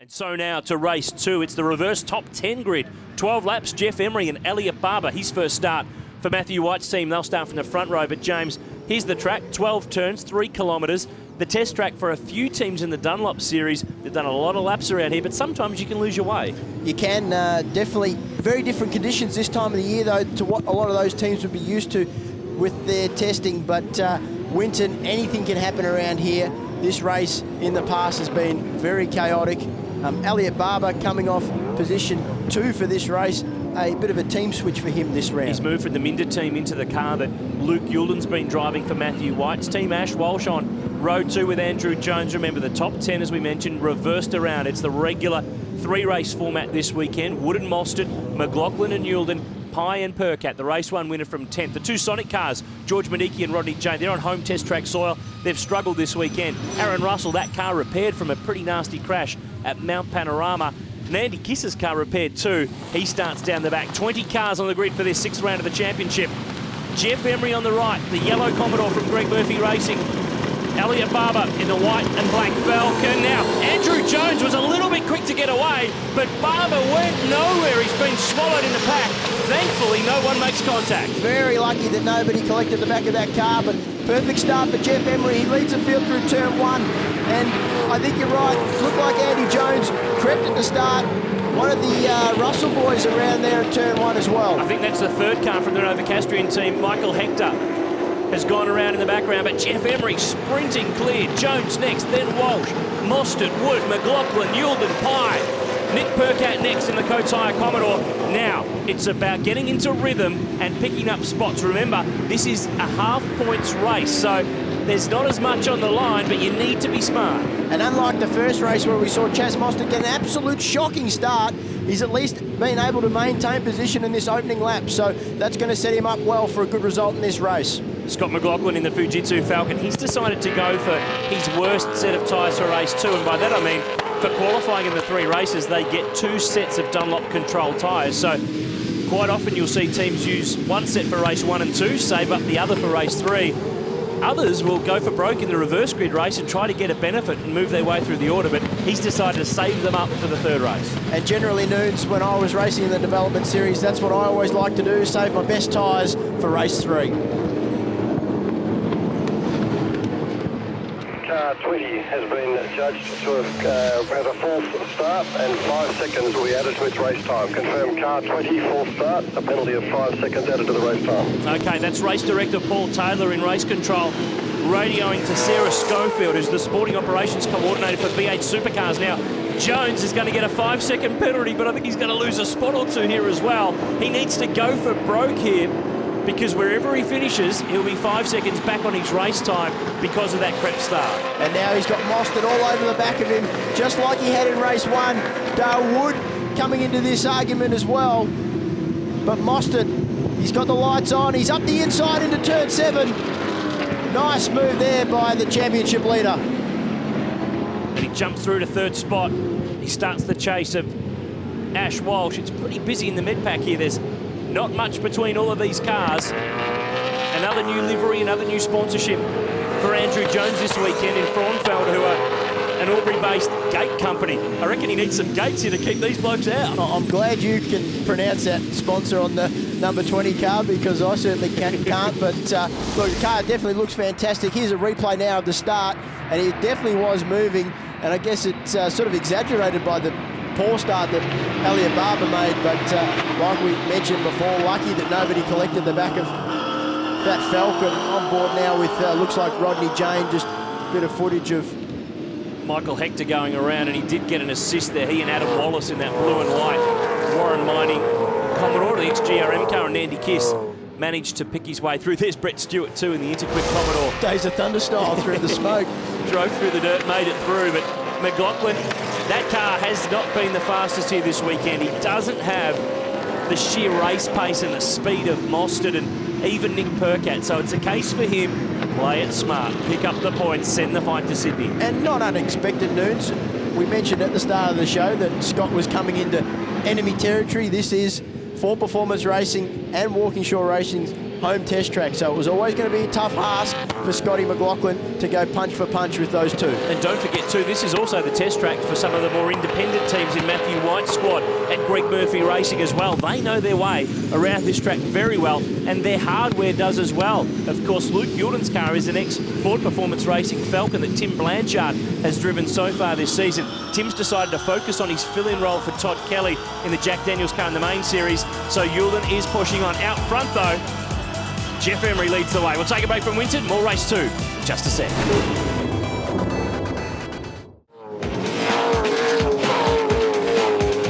And so now to race 2, it's the reverse top 10 grid. 12 laps, Jeff Emery and Elliot Barber, his first start for Matthew White's team. They'll start from the front row, but James, here's the track, 12 turns, 3 kilometres. The test track for a few teams in the Dunlop series. They've done a lot of laps around here, but sometimes you can lose your way. You can, definitely. Very different conditions this time of the year, though, to what a lot of those teams would be used to with their testing. But Winton, anything can happen around here. This race in the past has been very chaotic. Elliot Barber coming off position 2 for this race. A bit of a team switch for him this round. He's moved from the Minder team into the car that Luke Yulden's been driving for Matthew White's team. Ash Walsh on road 2 with Andrew Jones. Remember, the top 10, as we mentioned, reversed around. It's the regular 3-race format this weekend. Wood and Mostert, McLaughlin and Yulden, Pye and Percat, the race 1 winner from 10th. The 2 Sonic cars, George Medicki and Rodney Jane, they're on home test track soil. They've struggled this weekend. Aaron Russell, that car repaired from a pretty nasty crash at Mount Panorama. And Andy Kiss's car repaired too. He starts down the back. 20 cars on the grid for this 6th round of the championship. Jeff Emery on the right, the yellow Commodore from Greg Murphy Racing. Elliot Barber in the white and black Falcon. Now, Andrew Jones was a little bit quick to get away, but Barber went nowhere. He's been swallowed in the pack. Thankfully, no one makes contact. Very lucky that nobody collected the back of that car, but perfect start for Jeff Emery. He leads the field through turn 1, and I think you're right. Looked like Andy Jones crept at the start. One of the Russell boys around there in turn 1 as well. I think that's the 3rd car from the Novocastrian team. Michael Hector has gone around in the background, but Jeff Emery sprinting clear. Jones next, then Walsh, Mostert, Wood, McLaughlin, Yulden, Pye. Nick Percat next in the Kotaya Commodore. Now, it's about getting into rhythm and picking up spots. Remember, this is a half-points race, so there's not as much on the line, but you need to be smart. And unlike the first race where we saw Chas Mostert get an absolute shocking start, he's at least been able to maintain position in this opening lap, so that's going to set him up well for a good result in this race. Scott McLaughlin in the Fujitsu Falcon, he's decided to go for his worst set of tyres for race 2, and by that I mean for qualifying in the 3 races, they get 2 sets of Dunlop control tyres. So quite often you'll see teams use 1 set for race 1 and 2, save up the other for race 3. Others will go for broke in the reverse grid race and try to get a benefit and move their way through the order, but he's decided to save them up for the 3rd race. And generally, Nunes, when I was racing in the development series, that's what I always like to do, save my best tyres for race 3. Car 20 has been judged to have had a false start, and 5 seconds will be added to its race time. Confirm car 20, false start, a penalty of 5 seconds added to the race time. Okay, that's race director Paul Taylor in race control, radioing to Sarah Schofield, who's the sporting operations coordinator for V8 Supercars. Now, Jones is going to get a 5-second penalty, but I think he's going to lose a spot or 2 here as well. He needs to go for broke here, because wherever he finishes, he'll be 5 seconds back on his race time because of that crep start. And now he's got Mostert all over the back of him, just like he had in race 1. Dale Wood coming into this argument as well. But Mostert, he's got the lights on. He's up the inside into turn 7. Nice move there by the championship leader. And he jumps through to 3rd spot. He starts the chase of Ash Walsh. It's pretty busy in the mid-pack here. There's not much between all of these cars. Another new livery, another new sponsorship for Andrew Jones this weekend in Frauenfeld, who are an Albury-based gate company. I reckon he needs some gates here to keep these blokes out. I'm glad you can pronounce that sponsor on the number 20 car, because I certainly can't. But look, the car definitely looks fantastic. Here's a replay now of the start, and it definitely was moving. And I guess it's sort of exaggerated by the poor start that Elliot Barber made, but like we mentioned before, lucky that nobody collected the back of that Falcon. On board now with, looks like Rodney Jane, just a bit of footage of Michael Hector going around, and he did get an assist there. He and Adam Wallace in that blue and white Warren Mining Commodore, the ex-GRM car, and Andy Kiss managed to pick his way through. There's Brett Stewart too in the Interquick Commodore. Days of Thunder style through the smoke. Drove through the dirt, made it through, but McLaughlin, that car has not been the fastest here this weekend. He doesn't have the sheer race pace and the speed of Mostert and even Nick Percat, so it's a case for him. Play it smart, pick up the points, send the fight to Sydney. And not unexpected, Nunes. We mentioned at the start of the show that Scott was coming into enemy territory. This is, for Performance Racing and Walkinshaw Racing's home test track. So it was always going to be a tough ask for Scotty McLaughlin to go punch for punch with those two. And don't forget too, this is also the test track for some of the more independent teams in Matthew White's squad and Greg Murphy Racing as well. They know their way around this track very well, and their hardware does as well. Of course, Luke Yulden's car is an ex-Ford Performance Racing Falcon that Tim Blanchard has driven so far this season. Tim's decided to focus on his fill-in role for Todd Kelly in the Jack Daniels car in the main series, so Yulden is pushing on. Out front though, Jeff Emery leads the way. We'll take a break from Winton. More race 2 in just a sec.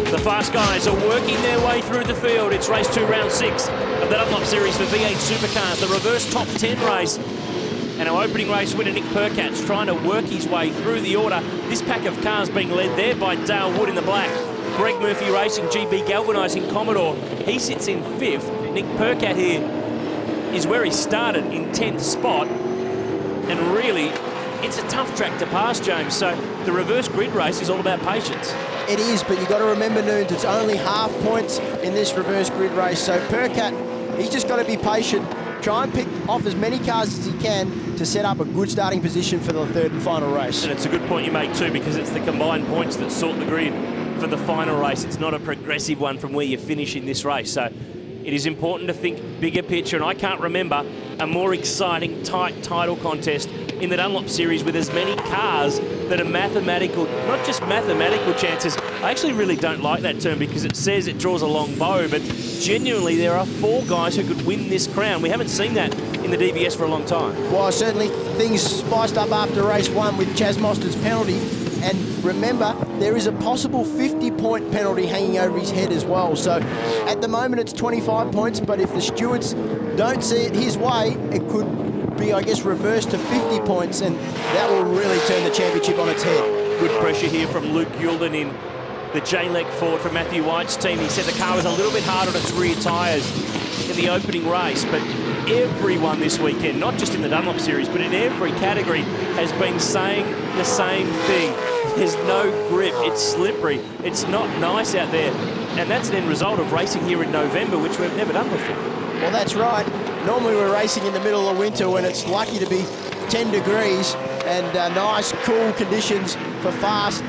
The fast guys are working their way through the field. It's race 2, round 6 of the Dunlop series for V8 Supercars, the reverse top 10 race. And our opening race winner, Nick Percat's trying to work his way through the order. This pack of cars being led there by Dale Wood in the black. Greg Murphy Racing, GB Galvanising Commodore. He sits in 5th. Nick Percat here is where he started in 10th spot. And really, it's a tough track to pass, James. So the reverse grid race is all about patience. It is, but you've got to remember, Noons, it's only half points in this reverse grid race. So Percat, he's just got to be patient. Try and pick off as many cars as he can to set up a good starting position for the third and final race. And it's a good point you make too, because it's the combined points that sort the grid for the final race. It's not a progressive one from where you finish in this race. So it is important to think bigger picture, and I can't remember a more exciting, tight title contest in the Dunlop series with as many cars that are mathematical, not just mathematical chances. I actually really don't like that term because it says it draws a long bow, but genuinely there are 4 guys who could win this crown. We haven't seen that in the DVS for a long time. Well, certainly things spiced up after race 1 with Chaz Mostard's penalty. And remember, there is a possible 50-point penalty hanging over his head as well. So at the moment it's 25 points, but if the stewards don't see it his way, it could be, I guess, reversed to 50 points, and that will really turn the championship on its head. Good pressure here from Luke Yulden in the J-Leg Ford from Matthew White's team. He said the car was a little bit hard on its rear tyres in the opening race, but everyone this weekend, not just in the Dunlop series, but in every category, has been saying the same thing. There's no grip, it's slippery, it's not nice out there. And that's an end result of racing here in November, which we've never done before. Well, that's right. Normally we're racing in the middle of winter when it's lucky to be 10 degrees and nice, cool conditions for fast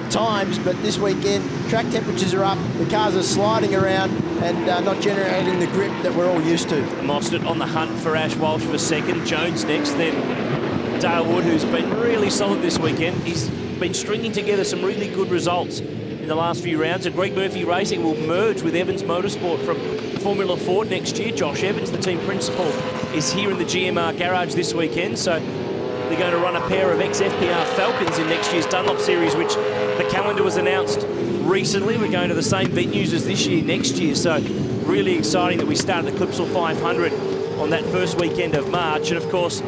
times, but this weekend track temperatures are up, the cars are sliding around and not generating the grip that we're all used to. Mostert on the hunt for Ash Walsh for second, Jones next, then Dale Wood, who's been really solid this weekend. He's been stringing together some really good results in the last few rounds, and Greg Murphy Racing will merge with Evans Motorsport from Formula Ford next year. Josh Evans, the team principal, is here in the GMR garage this weekend, so they're going to run a pair of ex-FPR Falcons in next year's Dunlop series, which the calendar was announced recently. We're going to the same venues as this year next year, so really exciting that we started the Clipsal 500 on that first weekend of March. And of course,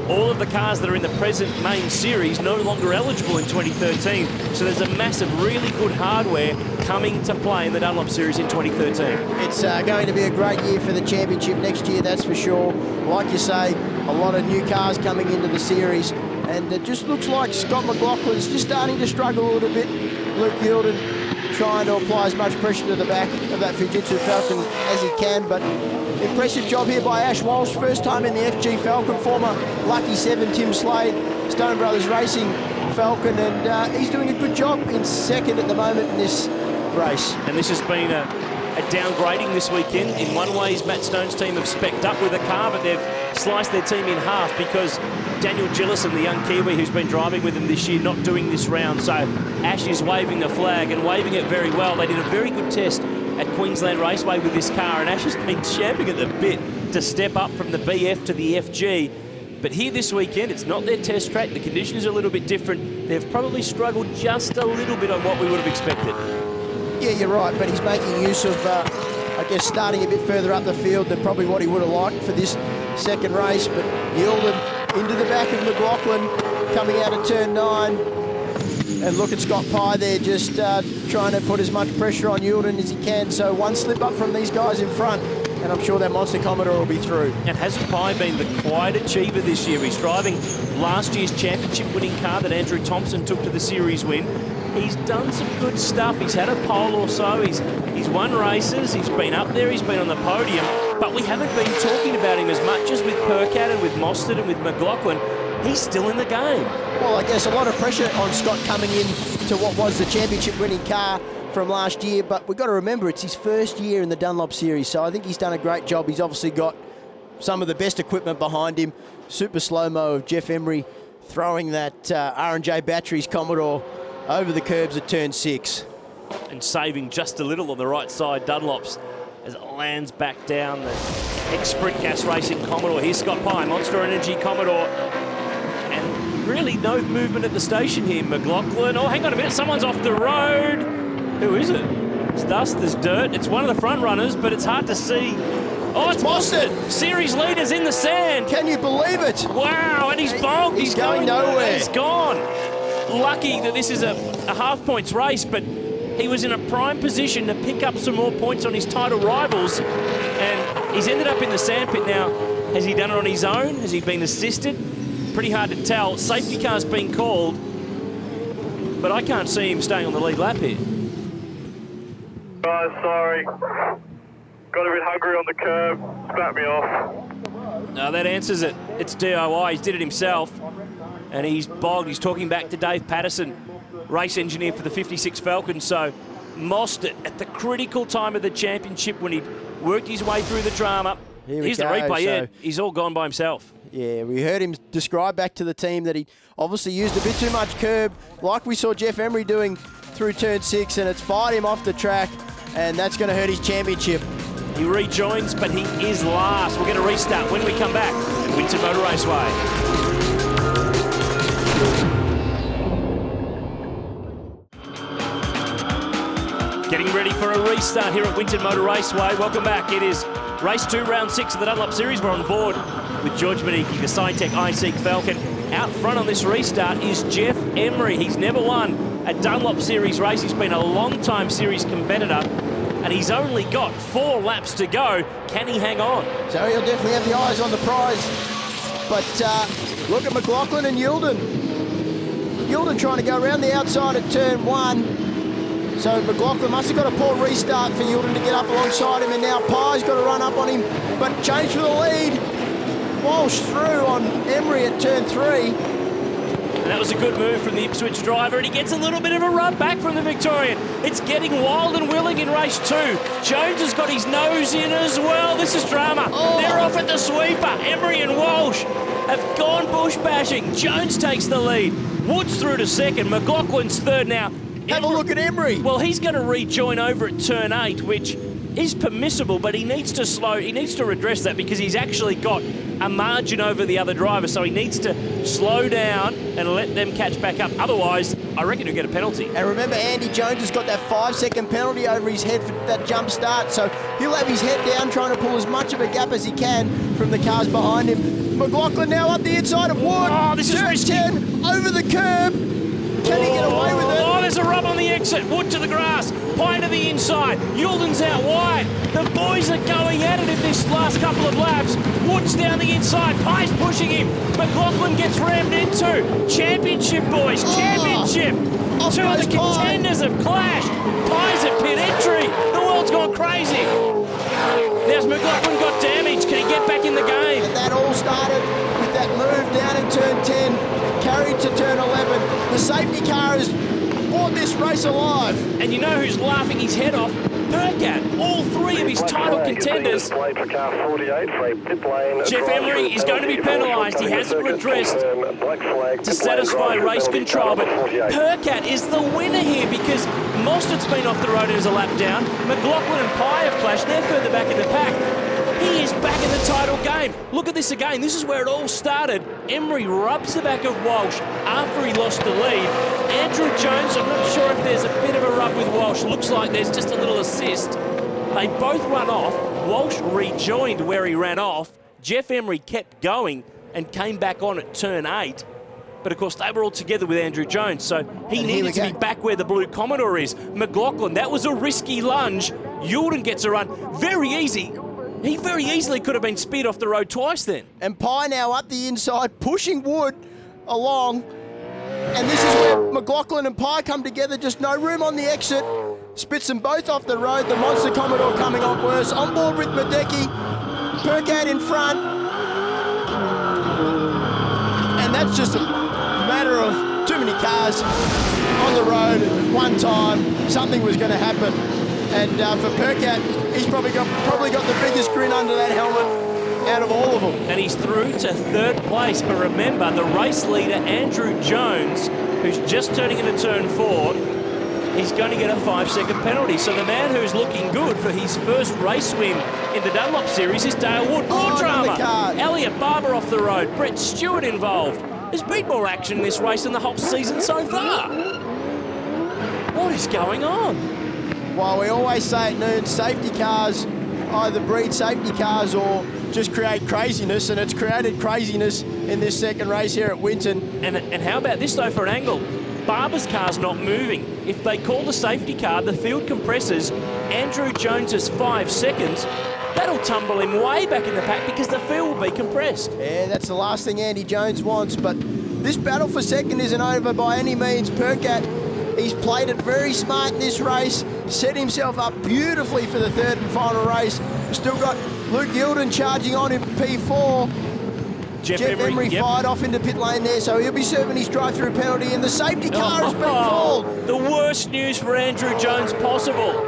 all of the cars that are in the present main series no longer eligible in 2013, so there's a massive, really good hardware coming to play in the Dunlop series in 2013. It's going to be a great year for the championship next year, that's for sure. Like you say, a lot of new cars coming into the series, and it just looks like Scott McLaughlin's just starting to struggle a little bit. Luke Yulden trying to apply as much pressure to the back of that Fujitsu Falcon as he can, but impressive job here by Ash Walsh, first time in the FG Falcon, former Lucky 7 Tim Slade, Stone Brothers Racing Falcon, and he's doing a good job in second at the moment in this race. And this has been a downgrading this weekend. In one way, Matt Stone's team have specced up with a car, but they've sliced their team in half because Daniel Gillison, the young Kiwi who's been driving with them this year, not doing this round. So Ash is waving the flag and waving it very well. They did a very good test at Queensland Raceway with this car, and Ash has been champing at the bit to step up from the BF to the FG. But here this weekend, it's not their test track. The conditions are a little bit different. They've probably struggled just a little bit on what we would have expected. Yeah, you're right, but he's making use of, I guess, starting a bit further up the field than probably what he would have liked for this second race. But Yulden into the back of McLaughlin, coming out of turn 9. And look at Scott Pye there, just trying to put as much pressure on Yulden as he can. So one slip up from these guys in front, and I'm sure that Monster Commodore will be through. And hasn't Pye been the quiet achiever this year? He's driving last year's championship winning car that Andrew Thompson took to the series win. He's done some good stuff. He's had a pole or so. He's won races. He's been up there. He's been on the podium. But we haven't been talking about him as much as with Percat and with Mostert and with McLaughlin. He's still in the game. Well, I guess a lot of pressure on Scott coming in to what was the championship-winning car from last year. But we've got to remember, it's his first year in the Dunlop Series. So I think he's done a great job. He's obviously got some of the best equipment behind him. Super slow-mo of Jeff Emery throwing that R&J Batteries Commodore over the curbs at turn 6. And saving just a little on the right side, Dunlop's, as it lands back down the ex-Sprint Gas Racing Commodore. Here's Scott Pye, Monster Energy Commodore. And really no movement at the station here. McLaughlin, oh, hang on a minute, someone's off the road. Who is it? It's dust, there's dirt. It's one of the front runners, but it's hard to see. Oh, it's Mostert. Series leaders in the sand. Can you believe it? Wow, and he's bogged. He's going nowhere. He's gone. Lucky that this is a half points race, but he was in a prime position to pick up some more points on his title rivals, and he's ended up in the sandpit now. Has he done it on his own? Has he been assisted? Pretty hard to tell. Safety car's been called, but I can't see him staying on the lead lap here. Guys, sorry. Got a bit hungry on the curb, spat me off. No, that answers it. It's DIY. He did it himself, and he's bogged. He's talking back to Dave Patterson, race engineer for the 56 Falcons. So Mostert at the critical time of the championship when he'd worked his way through the drama. Here's the replay. Yeah, he's all gone by himself. Yeah, we heard him describe back to the team that he obviously used a bit too much curb, like we saw Jeff Emery doing through turn 6, and it's fired him off the track, and that's going to hurt his championship. He rejoins, but he is last. We'll get a restart when we come back at Winton Motor Raceway. Getting ready for a restart here at Winton Motor Raceway. Welcome back. It is race 2, round 6 of the Dunlop Series. We're on board with George Medicki, the Scitec iSeek Falcon. Out front on this restart is Jeff Emery. He's never won a Dunlop Series race. He's been a long-time series competitor, and he's only got 4 laps to go. Can he hang on? So he'll definitely have the eyes on the prize. But look at McLaughlin and Yilden. Yilden trying to go around the outside at turn 1. So McLaughlin must have got a poor restart for Yilden to get up alongside him, and now Pye's got to run up on him, but change for the lead. Walsh through on Emery at turn 3. And that was a good move from the Ipswich driver, and he gets a little bit of a rub back from the Victorian. It's getting wild and willing in race 2. Jones has got his nose in as well. This is drama. Oh. They're off at the sweeper. Emery and Walsh have gone bush bashing. Jones takes the lead. Woods through to second. McLaughlin's third now. Have a look at Emery. Well, he's going to rejoin over at turn 8, which is permissible, but he needs to slow. He needs to redress that because he's actually got a margin over the other driver, so he needs to slow down and let them catch back up. Otherwise, I reckon he'll get a penalty. And remember, Andy Jones has got that 5-second penalty over his head for that jump start, so he'll have his head down trying to pull as much of a gap as he can from the cars behind him. McLaughlin now up the inside of Wood. Oh, this is risky. 10 over the curb. Can he get away with it? Oh, there's a rub on the exit. Wood to the grass. Pye to the inside. Yulden's out wide. The boys are going at it in this last couple of laps. Wood's down the inside. Pye's pushing him. McLaughlin gets rammed into. Championship, boys. Championship. Two of the contenders have clashed. Pye's at pit entry. The world's gone crazy. There's McLaughlin got damage. Can he get back in the game? And that all started with that move down in turn 10. Carried to turn 11. The safety car has brought this race alive. And you know who's laughing his head off? Percat. All 3 of his title contenders. Jeff Emery is going to be penalised. He hasn't redressed to satisfy race control. But Percat is the winner here because Mostert's been off the road as a lap down. McLaughlin and Pye have clashed. They're further back in the pack. He is back in the title game. Look at this again. This is where it all started. Emery rubs the back of Walsh after he lost the lead. Andrew Jones, I'm not sure if there's a bit of a rub with Walsh. Looks like there's just a little assist. They both run off. Walsh rejoined where he ran off. Jeff Emery kept going and came back on at turn 8. But of course, they were all together with Andrew Jones, so he needed to be back where the blue Commodore is. McLaughlin, that was a risky lunge. Yulden gets a run. Very easy. He very easily could have been speared off the road twice then. And Pye now up the inside, pushing Wood along. And this is where McLaughlin and Pye come together, just no room on the exit. Spits them both off the road. The Monster Commodore coming off worse. On board with Madecki. Percat in front. And that's just a matter of too many cars on the road at one time. Something was going to happen. And for Percat, he's probably got the biggest grin under that helmet out of all of them. And he's through to third place. But remember, the race leader, Andrew Jones, who's just turning into turn 4, he's going to get a 5-second penalty. So the man who's looking good for his first race win in the Dunlop Series is Dale Wood. More drama. Elliot Barber off the road. Brett Stewart involved. There's been more action in this race than the whole season so far. What is going on? Well, we always say at noon, safety cars either breed safety cars or just create craziness, and it's created craziness in this second race here at Winton. And how about this, though, for an angle? Barber's car's not moving. If they call the safety car, the field compresses Andrew Jones's 5 seconds, that'll tumble him way back in the pack because the field will be compressed. Yeah, that's the last thing Andy Jones wants, but this battle for second isn't over by any means. Percat, he's played it very smart in this race, set himself up beautifully for the third and final race. We've still got Luke Yilden charging on in P4. Jeff Emery fired off into pit lane there, so he'll be serving his drive-through penalty, and the safety car has been called. The worst news for Andrew Jones possible.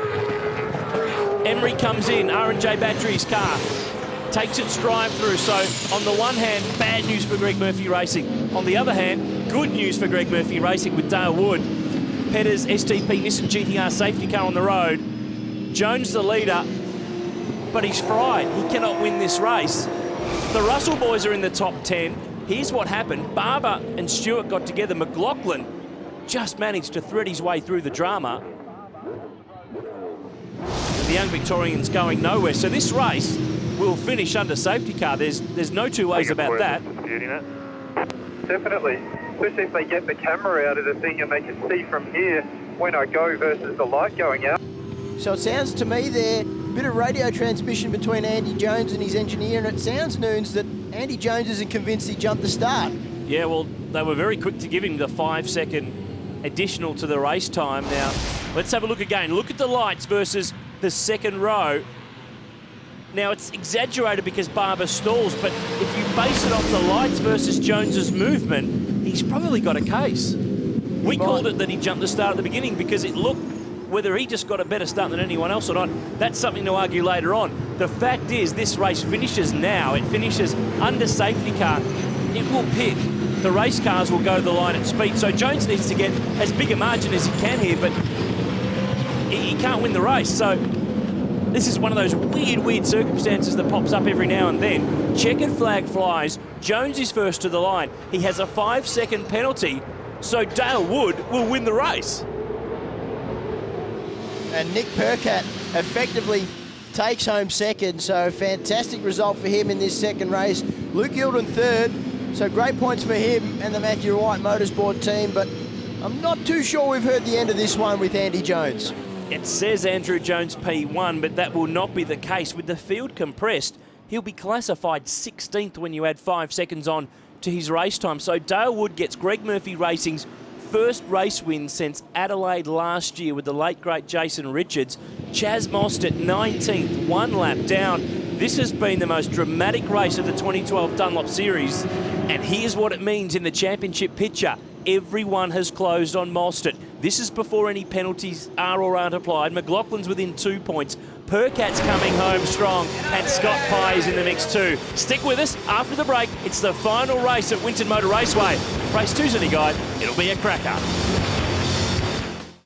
Emery comes in, R&J Battery's car, takes its drive-through. So on the one hand, bad news for Greg Murphy Racing. On the other hand, good news for Greg Murphy Racing with Dale Wood. Petter's STP Nissan GTR safety car on the road. Jones the leader, but he's fried. He cannot win this race. The Russell boys are in the top 10. Here's what happened. Barber and Stewart got together. McLaughlin just managed to thread his way through the drama. The young Victorian's going nowhere. So this race will finish under safety car. There's no two ways about that. Definitely. Especially if they get the camera out of the thing and they can see from here when I go versus the light going out. So it sounds to me there, a bit of radio transmission between Andy Jones and his engineer, and it sounds, Noons, that Andy Jones isn't convinced he jumped the start. Yeah, well, they were very quick to give him the 5-second additional to the race time. Now, let's have a look again. Look at the lights versus the second row. Now, it's exaggerated because Barber stalls, but if you base it off the lights versus Jones's movement, he's probably got a case. We called it that he jumped the start at the beginning because it looked, whether he just got a better start than anyone else or not, that's something to argue later on. The fact is, this race finishes now. It finishes under safety car. It will pit. The race cars will go to the line at speed. So Jones needs to get as big a margin as he can here, but he can't win the race. So this is one of those weird circumstances that pops up every now and then. Checkered flag flies. Jones is first to the line. He has a 5-second penalty, so Dale Wood will win the race. And Nick Percat effectively takes home second, so fantastic result for him in this second race. Luke Yilden third, so great points for him and the Matthew White Motorsport team, but I'm not too sure we've heard the end of this one with Andy Jones. It says Andrew Jones P1, but that will not be the case. With the field compressed, he'll be classified 16th when you add 5 seconds on to his race time. So Dale Wood gets Greg Murphy Racing's first race win since Adelaide last year with the late, great Jason Richards. Chaz Mostert 19th, 1 lap down. This has been the most dramatic race of the 2012 Dunlop Series, and here's what it means in the championship picture. Everyone has closed on Mostert. This is before any penalties are or aren't applied. McLaughlin's within 2 points. Percat's coming home strong, and Scott Pye is in the mix too. Stick with us after the break. It's the final race at Winton Motor Raceway. Race 2's in the guide. It'll be a cracker.